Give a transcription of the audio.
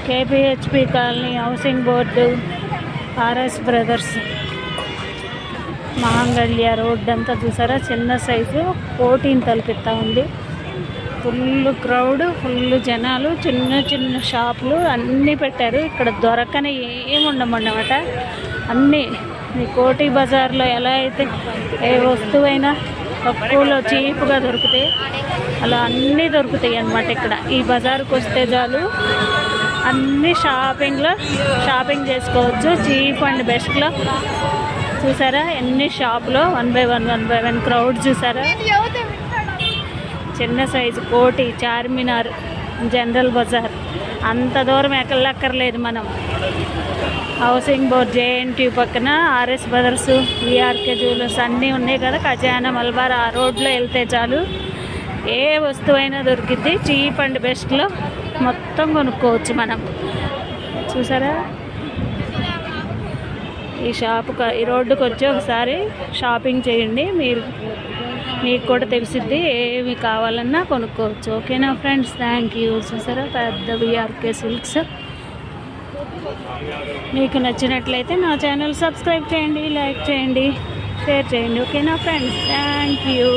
కేపీహెచ్పి colony, housing board, RS Brothers, Mangalya road అంతా చూసారా, చిన్న సైజు 14 తలపిస్తా ఉంది. ఫుల్ క్రౌడ్, ఫుల్ జనాలు, చిన్న చిన్న షాపులు అన్నీ పెట్టారు. ఇక్కడ దొరకని ఏముండమన్నమాట. అన్నీ ఈ కోటి బజార్లో ఎలా అయితే ఏ వస్తువైనా తక్కువలో చీప్గా దొరుకుతాయి, అలా అన్నీ దొరుకుతాయి అన్నమాట. ఇక్కడ ఈ బజారుకు వస్తే చాలు అన్ని షాపింగ్ చేసుకోవచ్చు చీప్ అండ్ బెస్ట్లో. చూసారా ఎన్ని షాపులో 1 by 1 క్రౌడ్ చూసారా. చిన్న సైజు కోటి, చార్మినార్, జనరల్ బజార్ అంత దూరం ఎక్కర్లేదు మనం. హౌసింగ్ బోర్డ్, జేఎన్టీ పక్కన ఆర్ఎస్ బ్రదర్స్, విఆర్కే జ్యువెలర్స్ అన్నీ ఉన్నాయి కదా. ఖజానా, మల్బార్ ఆ రోడ్లో వెళ్తే చాలు ఏ వస్తువైనా దొరికిద్ది చీప్ అండ్ బెస్ట్లో. మొత్తం కొనుక్కోవచ్చు మనం. చూసారా ఈ రోడ్డుకు వచ్చి ఒకసారి షాపింగ్ చేయండి, మీకు కూడా తెలిసిద్ది ఏమి కావాలన్నా కొనుక్కోవచ్చు. ఓకేనా ఫ్రెండ్స్, థ్యాంక్ యూ. చూసారా పెద్ద విఆర్కే సిల్క్స్. మీకు నచ్చినట్లయితే నా ఛానల్ సబ్స్క్రైబ్ చేయండి, లైక్ చేయండి, షేర్ చేయండి. ఓకేనా ఫ్రెండ్స్, థ్యాంక్ యూ.